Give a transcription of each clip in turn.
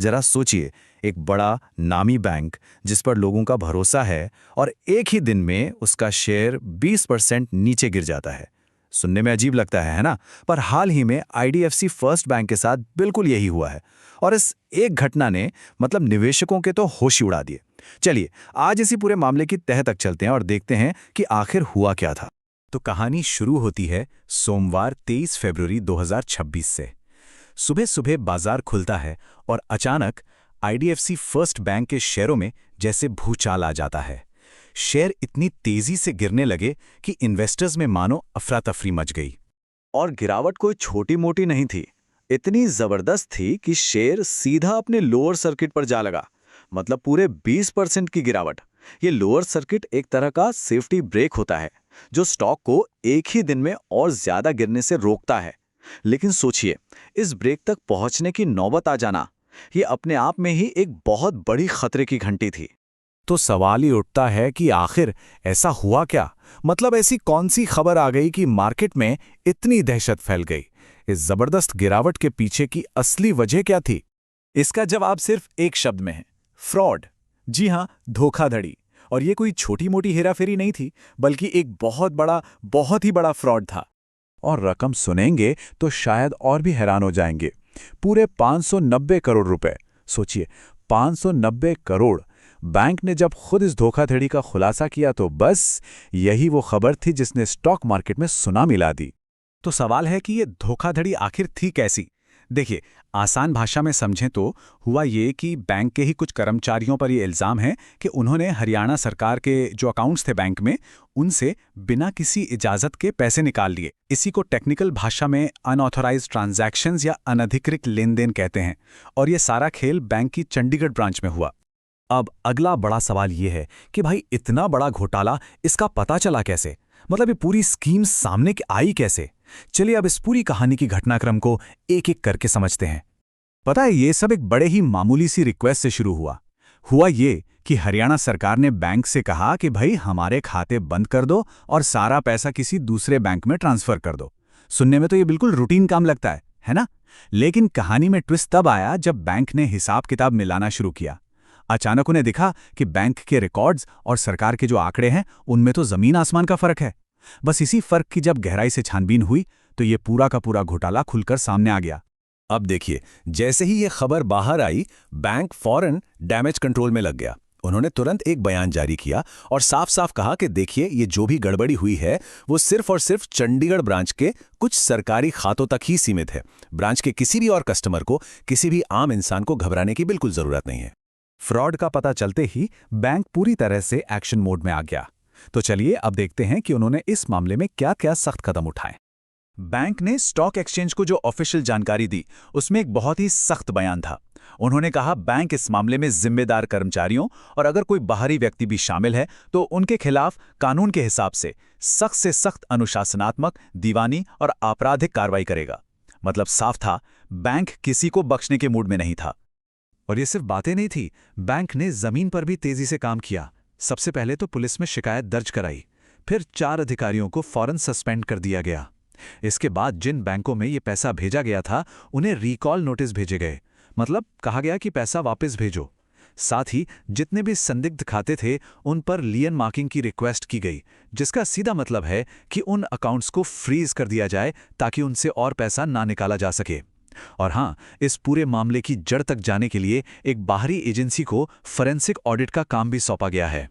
जरा सोचिए, एक बड़ा नामी बैंक जिस पर लोगों का भरोसा है और एक ही दिन में उसका शेयर 20% नीचे गिर जाता है। सुनने में अजीब लगता है ना? पर हाल ही में आईडीएफसी फर्स्ट बैंक के साथ बिल्कुल यही हुआ है और इस एक घटना ने मतलब निवेशकों के तो होश ही उड़ा दिए। चलिए आज इसी पूरे मामले की तह तक चलते हैं और देखते हैं कि आखिर हुआ क्या था। तो कहानी शुरू होती है सोमवार 23 फरवरी 2026 से। सुबह सुबह बाजार खुलता है और अचानक आईडीएफसी फर्स्ट बैंक के शेयरों में जैसे भूचाल आ जाता है। शेयर इतनी तेजी से गिरने लगे कि इन्वेस्टर्स में मानो अफरा तफरी मच गई। और गिरावट कोई छोटी मोटी नहीं थी, इतनी जबरदस्त थी कि शेयर सीधा अपने लोअर सर्किट पर जा लगा। मतलब पूरे 20% की गिरावट। ये लोअर सर्किट एक तरह का सेफ्टी ब्रेक होता है जो स्टॉक को एक ही दिन में और ज्यादा गिरने से रोकता है। लेकिन सोचिए, इस ब्रेक तक पहुंचने की नौबत आ जाना, ये अपने आप में ही एक बहुत बड़ी खतरे की घंटी थी। तो सवाल ही उठता है कि आखिर ऐसा हुआ क्या? मतलब ऐसी कौन सी खबर आ गई कि मार्केट में इतनी दहशत फैल गई? इस जबरदस्त गिरावट के पीछे की असली वजह क्या थी? इसका जवाब सिर्फ एक शब्द में है, फ्रॉड। जी हां, धोखाधड़ी। और ये कोई छोटी मोटी हेराफेरी नहीं थी, बल्कि एक बहुत ही बड़ा फ्रॉड था। और रकम सुनेंगे तो शायद और भी हैरान हो जाएंगे। पूरे 590 करोड़ रुपए। सोचिए, 590 करोड़। बैंक ने जब खुद इस धोखाधड़ी का खुलासा किया तो बस यही वो खबर थी जिसने स्टॉक मार्केट में सुनामी ला दी। तो सवाल है कि ये धोखाधड़ी आखिर थी कैसी? देखिए, आसान भाषा में समझें तो हुआ ये कि बैंक के ही कुछ कर्मचारियों पर ये इल्ज़ाम है कि उन्होंने हरियाणा सरकार के जो अकाउंट्स थे बैंक में, उनसे बिना किसी इजाज़त के पैसे निकाल लिए। इसी को टेक्निकल भाषा में अनऑथराइज्ड ट्रांजैक्शंस या अनधिकृत लेन देन कहते हैं। और ये सारा खेल बैंक की चंडीगढ़ ब्रांच में हुआ। अब अगला बड़ा सवाल ये है कि भाई इतना बड़ा घोटाला, इसका पता चला कैसे? मतलब ये पूरी स्कीम सामने आई कैसे? चलिए अब इस पूरी कहानी की घटनाक्रम को एक एक करके समझते हैं। पता है, ये सब एक बड़े ही मामूली सी रिक्वेस्ट से शुरू हुआ ये कि हरियाणा सरकार ने बैंक से कहा कि भाई हमारे खाते बंद कर दो और सारा पैसा किसी दूसरे बैंक में ट्रांसफर कर दो। सुनने में तो ये बिल्कुल रूटीन काम लगता है ना? लेकिन कहानी में ट्विस्ट तब आया जब बैंक ने हिसाब किताब मिलाना शुरू किया। अचानक उन्हें दिखा कि बैंक के रिकॉर्ड्स और सरकार के जो आंकड़े हैं उनमें तो जमीन आसमान का फर्क है। बस इसी फर्क की जब गहराई से छानबीन हुई तो ये पूरा का पूरा घोटाला खुलकर सामने आ गया। अब देखिए, जैसे ही ये खबर बाहर आई, बैंक फौरन डैमेज कंट्रोल में लग गया। उन्होंने तुरंत एक बयान जारी किया और साफ साफ कहा कि देखिए, ये जो भी गड़बड़ी हुई है वो सिर्फ और सिर्फ चंडीगढ़ ब्रांच के कुछ सरकारी खातों तक ही सीमित है। ब्रांच के किसी भी और कस्टमर को, किसी भी आम इंसान को घबराने की बिल्कुल जरूरत नहीं है। फ्रॉड का पता चलते ही बैंक पूरी तरह से एक्शन मोड में आ गया। तो चलिए अब देखते हैं कि उन्होंने इस मामले में क्या क्या सख्त कदम उठाए। बैंक ने स्टॉक एक्सचेंज को जो ऑफिशियल जानकारी दी, उसमें एक बहुत ही सख्त बयान था। उन्होंने कहा बैंक इस मामले में जिम्मेदार कर्मचारियों और अगर कोई बाहरी व्यक्ति भी शामिल है तो उनके खिलाफ कानून के हिसाब से सख्त अनुशासनात्मक, दीवानी और आपराधिक कार्रवाई करेगा। मतलब साफ था, बैंक किसी को बख्शने के मूड में नहीं था। और ये सिर्फ बातें नहीं थी, बैंक ने जमीन पर भी तेजी से काम किया। सबसे पहले तो पुलिस में शिकायत दर्ज कराई, फिर 4 अधिकारियों को फौरन सस्पेंड कर दिया गया। इसके बाद जिन बैंकों में ये पैसा भेजा गया था उन्हें रिकॉल नोटिस भेजे गए। मतलब कहा गया कि पैसा वापस भेजो। साथ ही जितने भी संदिग्ध खाते थे उन पर लियन मार्किंग की रिक्वेस्ट की गई, जिसका सीधा मतलब है कि उन अकाउंट्स को फ्रीज कर दिया जाए ताकि उनसे और पैसा ना निकाला जा सके। और हां, इस पूरे मामले की जड़ तक जाने के लिए एक बाहरी एजेंसी को फोरेंसिक ऑडिट का काम भी सौंपा गया है।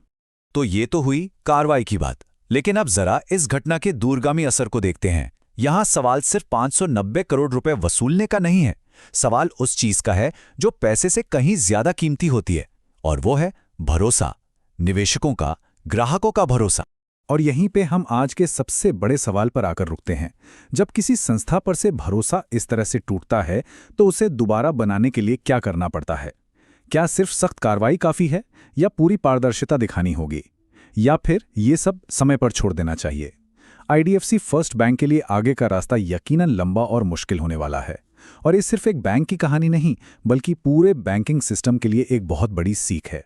तो ये तो हुई कार्रवाई की बात, लेकिन अब जरा इस घटना के दूरगामी असर को देखते हैं। यहां सवाल सिर्फ 590 करोड़ रुपए वसूलने का नहीं है, सवाल उस चीज का है जो पैसे से कहीं ज्यादा कीमती होती है, और वो है भरोसा, निवेशकों का, ग्राहकों का भरोसा। और यहीं पे हम आज के सबसे बड़े सवाल पर आकर रुकते हैं। जब किसी संस्था पर से भरोसा इस तरह से टूटता है तो उसे दोबारा बनाने के लिए क्या करना पड़ता है? क्या सिर्फ सख्त कार्रवाई काफी है, या पूरी पारदर्शिता दिखानी होगी, या फिर ये सब समय पर छोड़ देना चाहिए? आईडीएफसी फर्स्ट बैंक के लिए आगे का रास्ता यकीनन लंबा और मुश्किल होने वाला है। और ये सिर्फ एक बैंक की कहानी नहीं, बल्कि पूरे बैंकिंग सिस्टम के लिए एक बहुत बड़ी सीख है।